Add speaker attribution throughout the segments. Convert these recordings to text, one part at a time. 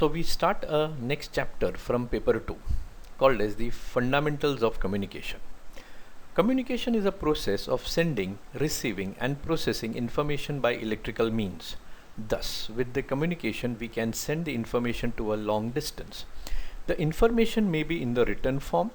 Speaker 1: So we start a next chapter from paper 2 called as the fundamentals of communication. Communication is a process of sending, receiving and processing information by electrical means. Thus, with the communication we can send the information to a long distance. The information may be in the written form,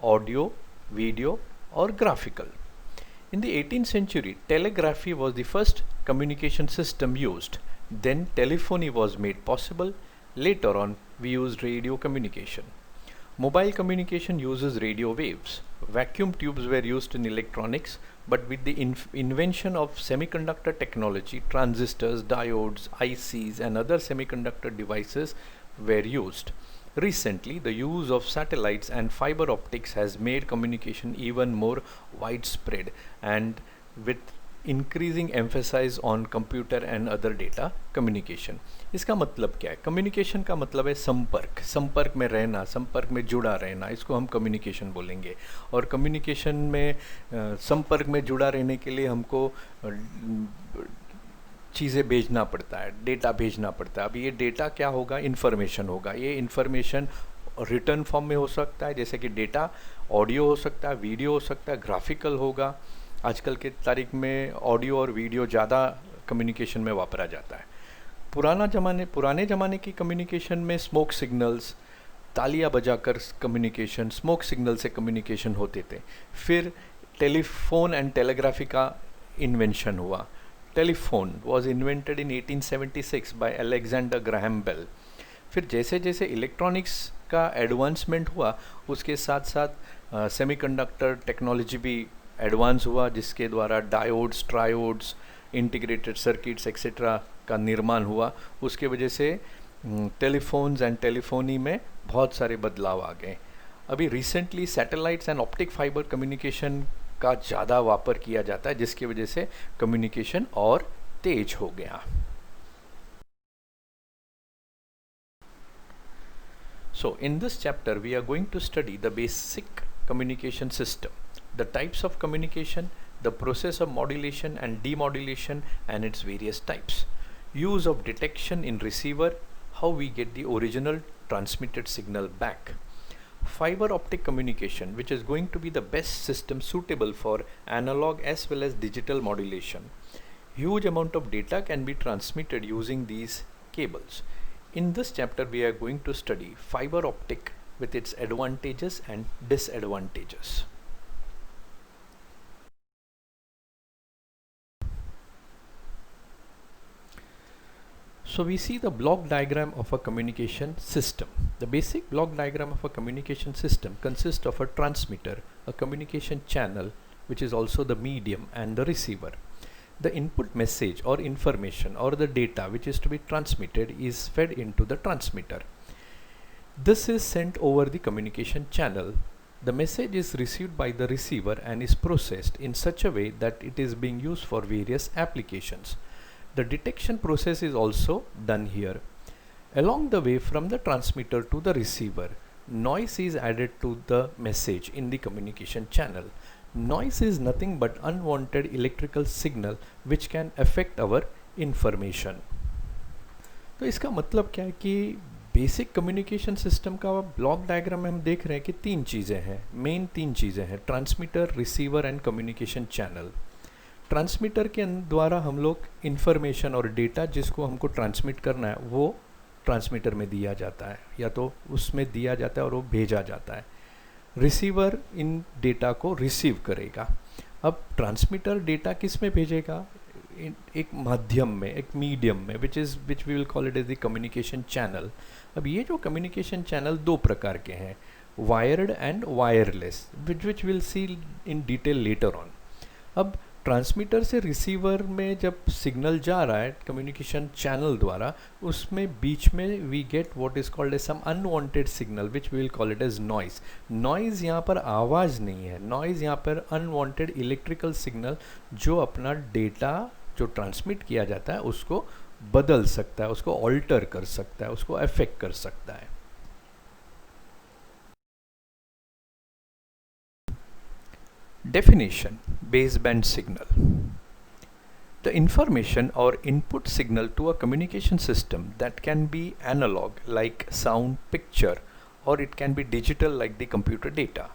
Speaker 1: audio, video or graphical. In the 18th century, telegraphy was the first communication system used. Then telephony was made possible. Later on, we used radio communication. Mobile communication uses radio waves. Vacuum tubes were used in electronics, but with the invention of semiconductor technology, transistors, diodes, ICs and other semiconductor devices were used. Recently, the use of satellites and fiber optics has made communication even more widespread, and with increasing emphasis on computer and other data communication. इसका मतलब क्या है? Communication का मतलब है संपर्क, संपर्क में रहना, संपर्क में जुड़ा रहना, इसको हम कम्युनिकेशन बोलेंगे। और कम्युनिकेशन में संपर्क में जुड़ा रहने के लिए हमको चीज़ें भेजना पड़ता है, डेटा भेजना पड़ता है। अब ये डेटा क्या होगा? इन्फॉर्मेशन होगा। ये इन्फॉर्मेशन रिटर्न फॉर्म में हो सकता है, जैसे कि डेटा ऑडियो हो सकता है, वीडियो हो सकता है, ग्राफिकल होगा। आजकल के तारीख में ऑडियो और वीडियो ज़्यादा कम्युनिकेशन में वापरा जाता है। पुराने ज़माने की कम्युनिकेशन में स्मोक सिग्नल्स, तालियां बजाकर कम्युनिकेशन, स्मोक सिग्नल से कम्युनिकेशन होते थे। फिर टेलीफोन एंड टेलीग्राफी का इन्वेंशन हुआ। Telephone was invented in 1876 by Alexander Graham Bell. फिर जैसे जैसे इलेक्ट्रॉनिक्स का एडवांसमेंट हुआ, उसके साथ साथ सेमीकंडक्टर टेक्नोलॉजी भी एडवांस हुआ, जिसके द्वारा डायोड्स, ट्रायोड्स, इंटीग्रेटेड सर्किट्स एक्सेट्रा का निर्माण हुआ। उसके वजह से टेलीफोन्स एंड टेलीफोनी में बहुत सारे बदलाव आ गए। अभी recently satellites and optic fibre communication का ज़्यादा वापर किया जाता है, जिसकी वजह से कम्युनिकेशन और तेज हो गया। So in this chapter we are going to study the basic communication system, the types of communication, the process of modulation and demodulation and its various types, use of detection in receiver, how we get the original transmitted signal back. Fiber optic communication, which is going to be the best system suitable for analog as well as digital modulation. Huge amount of data can be transmitted using these cables. In this chapter we are going to study fiber optic with its advantages and disadvantages. So we see the block diagram of a communication system. The basic block diagram of a communication system consists of a transmitter, a communication channel, which is also the medium, and the receiver. The input message or information or the data which is to be transmitted is fed into the transmitter. This is sent over the communication channel. The message is received by the receiver and is processed in such a way that it is being used for various applications. The detection process is also done here. Along the way from the transmitter to the receiver, noise is added to the message in the communication channel. Noise is nothing but unwanted electrical signal which can affect our information. तो इसका मतलब क्या है कि basic communication system का block diagram में हम देख रहे हैं कि तीन चीज़ें हैं, मेन तीन चीज़ें हैं, transmitter, receiver and communication channel. Transmitter के द्वारा हम लोग इन्फॉर्मेशन और डेटा जिसको हमको ट्रांसमिट करना है वो ट्रांसमीटर में दिया जाता है, या तो उसमें दिया जाता है और वो भेजा जाता है। रिसीवर इन डेटा को रिसीव करेगा। अब ट्रांसमीटर डेटा किस में भेजेगा? एक माध्यम में, एक मीडियम में, which we will call it as the communication channel. अब ये जो कम्युनिकेशन चैनल दो प्रकार के हैं, wired and wireless, which will see in detail later on. अब ट्रांसमीटर से रिसीवर में जब सिग्नल जा रहा है कम्युनिकेशन चैनल द्वारा, उसमें बीच में we get what is called as some unwanted signal which we will call it as noise. Noise यहाँ पर आवाज़ नहीं है, नॉइज यहाँ पर अनवांटेड इलेक्ट्रिकल सिग्नल जो अपना डेटा जो ट्रांसमिट किया जाता है उसको बदल सकता है, उसको ऑल्टर कर सकता है, उसको अफेक्ट कर सकता है। Definition: baseband signal. The information or input signal to a communication system that can be analog like sound, picture, or it can be digital like the computer data.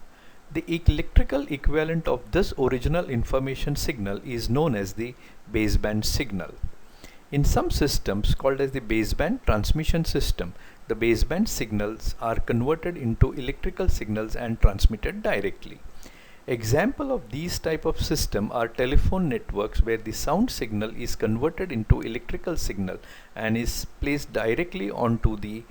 Speaker 1: The electrical equivalent of this original information signal is known as the baseband signal. In some systems called as the baseband transmission system, the baseband signals are converted into electrical signals and transmitted directly. Example of these type of system are telephone networks where the sound signal is converted into electrical signal and is placed directly onto the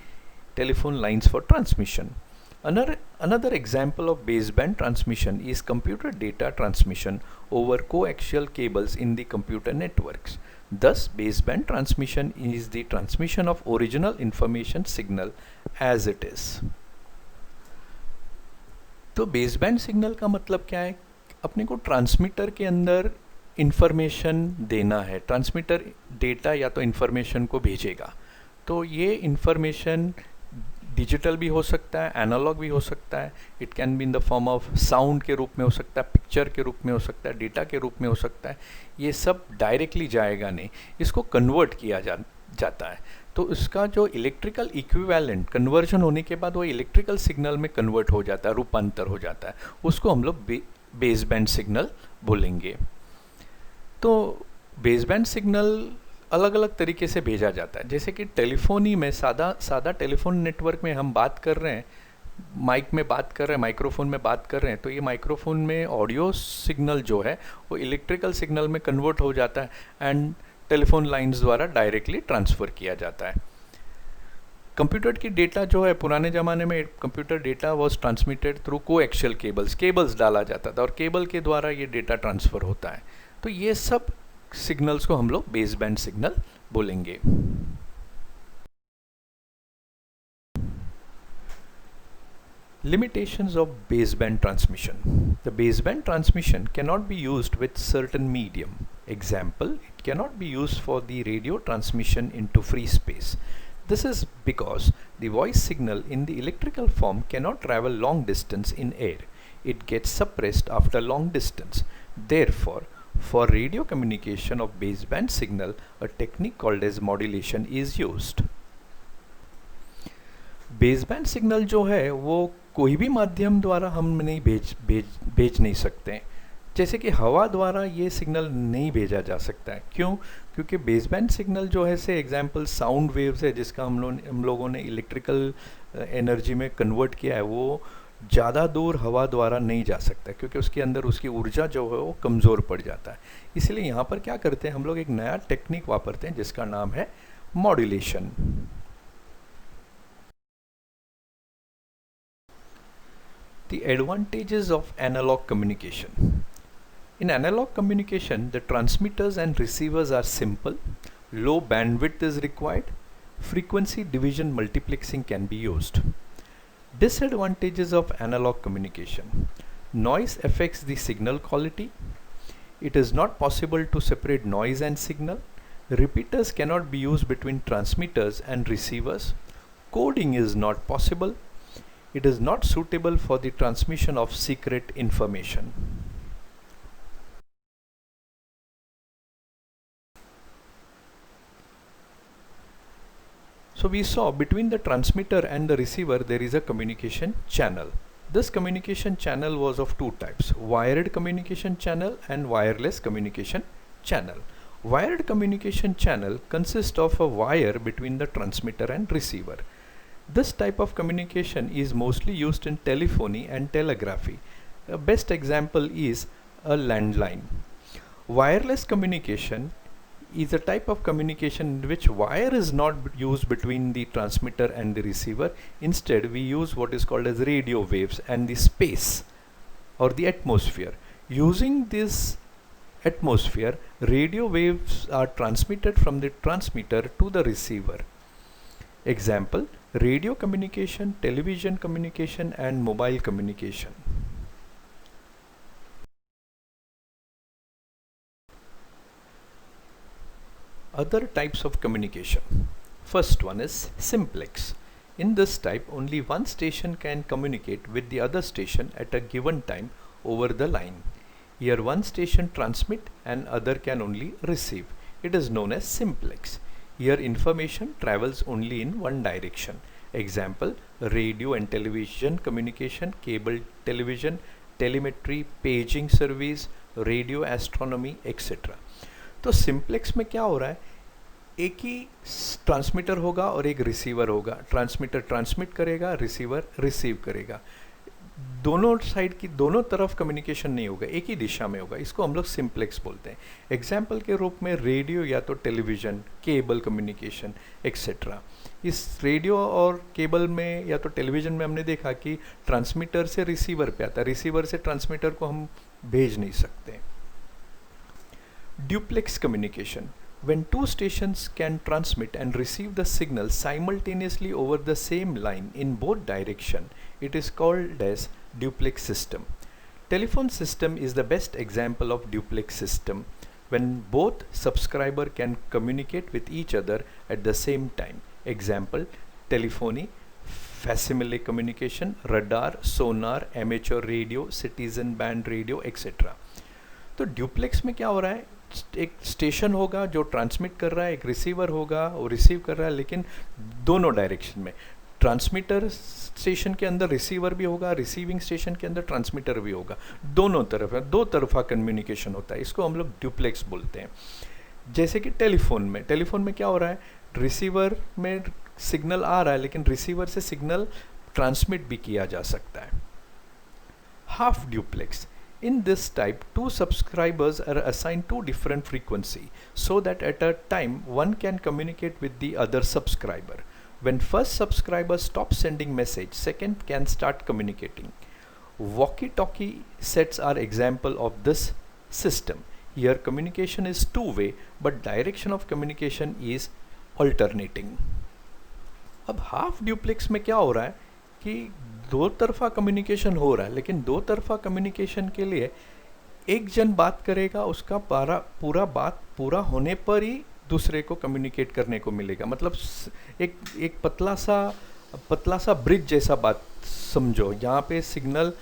Speaker 1: telephone lines for transmission. Another example of baseband transmission is computer data transmission over coaxial cables in the computer networks. Thus, baseband transmission is the transmission of original information signal as it is. तो baseband signal का मतलब क्या है? अपने को transmitter के अंदर information देना है, ट्रांसमीटर डेटा या तो इंफॉर्मेशन को भेजेगा, तो ये इंफॉर्मेशन डिजिटल भी हो सकता है, एनालॉग भी हो सकता है, it can be in the form of sound के रूप में हो सकता है, पिक्चर के रूप में हो सकता है, डेटा के रूप में हो सकता है. ये सब डायरेक्टली जाएगा नहीं, इसको कन्वर्ट किया जाता है. तो इसका जो इलेक्ट्रिकल इक्विवेलेंट कन्वर्जन होने के बाद वो इलेक्ट्रिकल सिग्नल में कन्वर्ट हो जाता है, रूपांतर हो जाता है, उसको हम लोग बेसबैंड सिग्नल बोलेंगे. तो बेसबैंड सिग्नल अलग अलग तरीके से भेजा जाता है. जैसे कि टेलीफोनी में सादा टेलीफोन नेटवर्क में हम बात कर रहे हैं, माइक में बात कर रहे हैं, माइक्रोफोन में बात कर रहे हैं, तो ये माइक्रोफोन में ऑडियो सिग्नल जो है वो इलेक्ट्रिकल सिग्नल में कन्वर्ट हो जाता है एंड टेलीफोन लाइंस द्वारा डायरेक्टली ट्रांसफ़र किया जाता है. कंप्यूटर की डेटा जो है, पुराने ज़माने में computer data was transmitted through coaxial cables डाला जाता था और केबल के द्वारा ये डेटा ट्रांसफ़र होता है. तो ये सब सिग्नल्स को हम लोग बेसबैंड सिग्नल बोलेंगे. Limitations of baseband transmission. The baseband transmission cannot be used with certain medium. Example, it cannot be used for the radio transmission into free space. This is because the voice signal in the electrical form cannot travel long distance in air. It gets suppressed after long distance. Therefore, for radio communication of baseband signal, a technique called as modulation is used. Baseband signal जो है वो कोई भी माध्यम द्वारा हम नहीं भेज नहीं सकते. जैसे कि हवा द्वारा ये सिग्नल नहीं भेजा जा सकता है. क्यों? क्योंकि बेसबैंड सिग्नल जो है से एग्जांपल साउंड वेव्स है जिसका हम लोगों ने इलेक्ट्रिकल एनर्जी में कन्वर्ट किया है, वो ज़्यादा दूर हवा द्वारा नहीं जा सकता क्योंकि उसके अंदर उसकी ऊर्जा जो है वो कमज़ोर पड़ जाता है. इसलिए यहाँ पर क्या करते हैं हम लोग, एक नया टेक्निक वापरते हैं जिसका नाम है modulation. The advantages of analog communication. In analog communication, the transmitters and receivers are simple, low bandwidth is required, frequency division multiplexing can be used. Disadvantages of analog communication. Noise affects the signal quality. It is not possible to separate noise and signal. Repeaters cannot be used between transmitters and receivers. Coding is not possible. It is not suitable for the transmission of secret information. So we saw between the transmitter and the receiver there is a communication channel. This communication channel was of two types: wired communication channel and wireless communication channel. Wired communication channel consists of a wire between the transmitter and receiver. This type of communication is mostly used in telephony and telegraphy. A best example is a landline. Wireless communication is a type of communication in which wire is not used between the transmitter and the receiver. Instead, we use what is called as radio waves and the space or the atmosphere. Using this atmosphere, radio waves are transmitted from the transmitter to the receiver. Example, radio communication, television communication and mobile communication. Other types of communication. First one is simplex. In this type, only one station can communicate with the other station at a given time over the line. Here one station transmit and other can only receive. It is known as simplex. Here information travels only in one direction. Example, radio and television communication, cable television, telemetry, paging service, radio astronomy, etc. तो simplex में क्या हो रहा है, एक ही transmitter होगा और एक रिसीवर होगा. ट्रांसमीटर ट्रांसमिट करेगा, रिसीवर रिसीव करेगा. दोनों साइड की दोनों तरफ कम्युनिकेशन नहीं होगा, एक ही दिशा में होगा. इसको हम लोग सिंप्लेक्स बोलते हैं. एग्जाम्पल के रूप में रेडियो या तो टेलीविज़न, केबल कम्युनिकेशन एक्सेट्रा. इस रेडियो और केबल में या तो टेलीविज़न में हमने देखा कि ट्रांसमीटर से रिसीवर पे आता है, रिसीवर से ट्रांसमीटर को हम भेज नहीं सकते. Duplex communication, when two stations can transmit and receive the signal simultaneously over the same line in both direction, it is called as duplex system. Telephone system is the best example of duplex system, when both subscriber can communicate with each other at the same time. Example, telephony, facsimile communication, radar, sonar, amateur radio, citizen band radio, etc. तो duplex में क्या हो रहा है, एक station होगा जो transmit कर रहा है, एक रिसीवर होगा वो रिसीव कर रहा है, लेकिन दोनों डायरेक्शन में. ट्रांसमीटर स्टेशन के अंदर रिसीवर भी होगा, रिसीविंग स्टेशन के अंदर ट्रांसमीटर भी होगा. दोनों तरफ है, दो तरफा कम्युनिकेशन होता है. इसको हम लोग ड्यूप्लेक्स बोलते हैं. जैसे कि टेलीफोन में क्या हो रहा है, रिसीवर में सिग्नल आ रहा है लेकिन रिसीवर से सिग्नल ट्रांसमिट भी किया जा सकता है. Half duplex, in this type, two subscribers are assigned two different frequency so that at a time one can communicate with the other subscriber. When first subscriber stops sending message, second can start communicating. Walkie-talkie sets are example of this system. Here communication is two-way, but direction of communication is alternating. अब half duplex में क्या हो रहा है कि दो तरफा communication हो रहा है, लेकिन दो तरफा कम्युनिकेशन के लिए एक जन बात करेगा, उसका पूरा बात पूरा होने पर ही दूसरे को कम्युनिकेट करने को मिलेगा. मतलब एक पतला सा ब्रिज जैसा बात समझो. यहाँ पे सिग्नल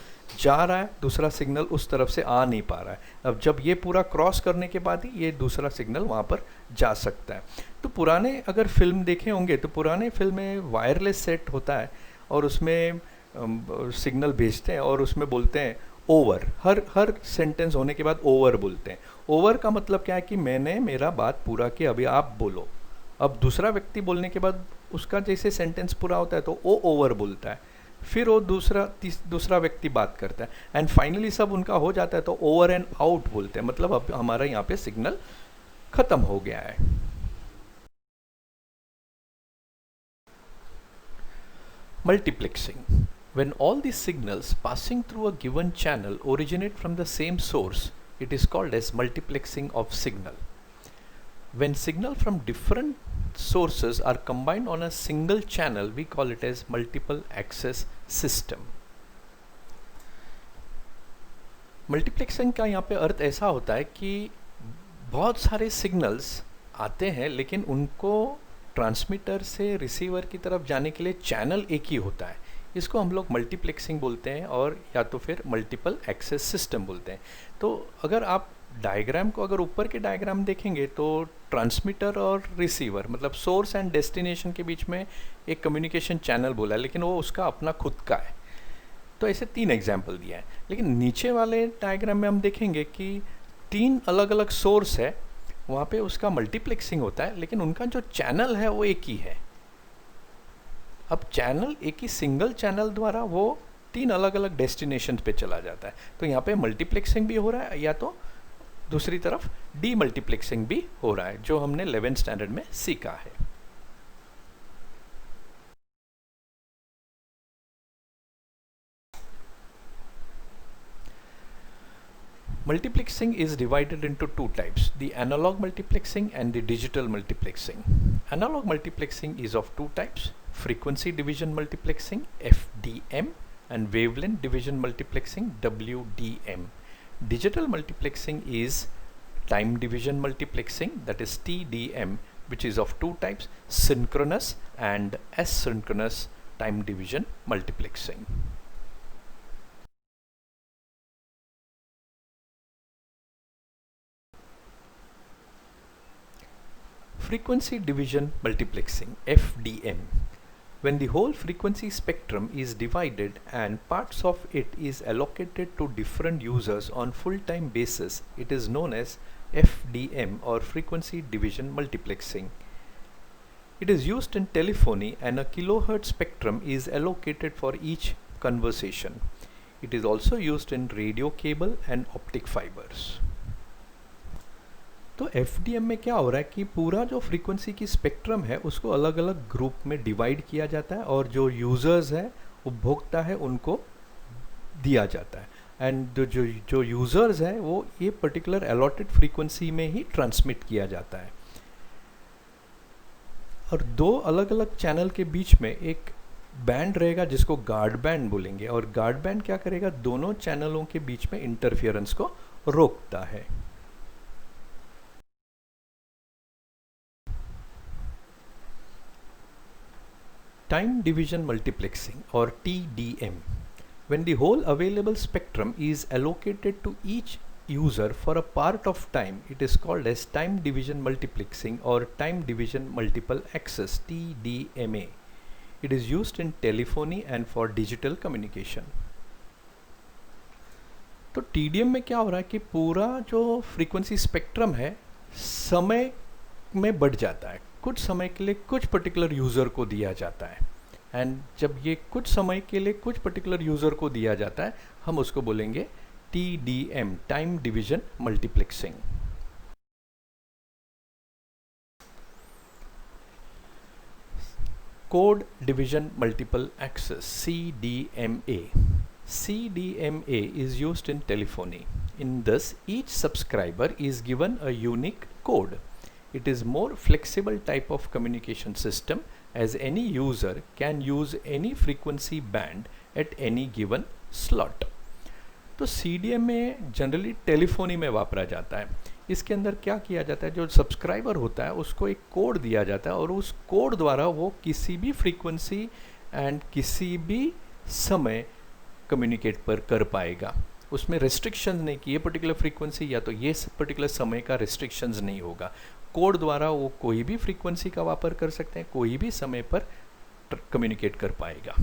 Speaker 1: जा रहा है, दूसरा सिग्नल उस तरफ से आ नहीं पा रहा है. अब जब ये पूरा क्रॉस करने के बाद ही ये दूसरा सिग्नल वहाँ पर जा सकता है. तो पुराने अगर फिल्म देखे होंगे तो पुराने फिल्म में वायरलेस सेट होता है और उसमें सिग्नल भेजते हैं और उसमें बोलते हैं ओवर. हर सेंटेंस होने के बाद ओवर बोलते हैं. ओवर का मतलब क्या है कि मैंने मेरा बात पूरा किया, अभी आप बोलो. अब दूसरा व्यक्ति बोलने के बाद उसका जैसे सेंटेंस पूरा होता है तो वो ओवर बोलता है, फिर वो दूसरा व्यक्ति बात करता है, एंड फाइनली सब उनका हो जाता है तो ओवर एंड आउट बोलते हैं. मतलब अब हमारा यहाँ पे सिग्नल खत्म हो गया है. Multiplexing, when all the signals passing through a given channel originate from the same source, it is called as multiplexing of signal. When signal from different sources are combined on a single channel, we call it as multiple access system. Multiplexing का यहाँ पे अर्थ ऐसा होता है कि बहुत सारे signals आते हैं लेकिन उनको ट्रांसमीटर से रिसीवर की तरफ जाने के लिए चैनल एक ही होता है. इसको हम लोग मल्टीप्लेक्सिंग बोलते हैं और या तो फिर मल्टीपल एक्सेस सिस्टम बोलते हैं. तो अगर आप डायग्राम को अगर ऊपर के डायग्राम देखेंगे तो ट्रांसमीटर और रिसीवर मतलब सोर्स एंड डेस्टिनेशन के बीच में एक कम्युनिकेशन चैनल बोला है, लेकिन वो उसका अपना खुद का है. तो ऐसे 3 एग्जाम्पल दिया है. लेकिन नीचे वाले डायग्राम में हम देखेंगे कि 3 अलग अलग सोर्स है, वहाँ पे उसका मल्टीप्लेक्सिंग होता है लेकिन उनका जो चैनल है वो एक ही है. अब चैनल एक ही सिंगल चैनल द्वारा वो 3 अलग अलग डेस्टिनेशन पे चला जाता है. तो यहाँ पे मल्टीप्लेक्सिंग भी हो रहा है या तो दूसरी तरफ डी मल्टीप्लेक्सिंग भी हो रहा है, जो हमने 11th स्टैंडर्ड में सीखा है. Multiplexing is divided into 2 types, the analog multiplexing and the digital multiplexing. Analog multiplexing is of 2 types, frequency division multiplexing FDM and wavelength division multiplexing WDM. Digital multiplexing is time division multiplexing, that is TDM, which is of 2 types, synchronous and asynchronous time division multiplexing. Frequency division multiplexing, FDM. When the whole frequency spectrum is divided and parts of it is allocated to different users on full-time basis, it is known as FDM or frequency division multiplexing. It is used in telephony and a kilohertz spectrum is allocated for each conversation. It is also used in radio cable and optic fibers. तो FDM में क्या हो रहा है कि पूरा जो frequency की स्पेक्ट्रम है उसको अलग अलग ग्रुप में डिवाइड किया जाता है और जो यूज़र्स है उपभोक्ता है उनको दिया जाता है एंड जो यूज़र्स है वो ये पर्टिकुलर अलॉटेड फ्रीक्वेंसी में ही ट्रांसमिट किया जाता है और दो अलग अलग चैनल के बीच में एक बैंड रहेगा जिसको गार्ड बैंड बोलेंगे और गार्ड बैंड क्या करेगा, दोनों चैनलों के बीच में इंटरफियरेंस को रोकता है. Time division multiplexing or TDM. When the whole available spectrum is allocated to each user for a part of time, it is called as time division multiplexing or time division multiple access, TDMA. It is used in telephony and for digital communication. तो TDM में क्या हो रहा है कि पूरा जो frequency spectrum है समय में बढ़ जाता है, कुछ समय के लिए कुछ पर्टिकुलर यूज़र को दिया जाता है एंड जब ये कुछ समय के लिए कुछ पर्टिकुलर यूज़र को दिया जाता है हम उसको बोलेंगे TDM, time division multiplexing. Code division multiple access, CDMA. CDMA is used in telephony. In this, each subscriber is given a unique code. It is more flexible type of communication system as any user can use any frequency band at any given slot. तो CDMA generally telephony में वापरा जाता है. इसके अंदर क्या किया जाता है, जो सब्सक्राइबर होता है उसको एक कोड दिया जाता है और उस कोड द्वारा वो किसी भी फ्रीक्वेंसी एंड किसी भी समय कम्युनिकेट पर कर पाएगा. उसमें रेस्ट्रिक्शंस नहीं कि ये पर्टिकुलर फ्रीक्वेंसी या तो ये पर्टिकुलर समय का रेस्ट्रिक्शंस नहीं होगा. कोड द्वारा वो कोई भी फ्रीक्वेंसी का वापर कर सकते हैं, कोई भी समय पर कम्युनिकेट कर पाएगा.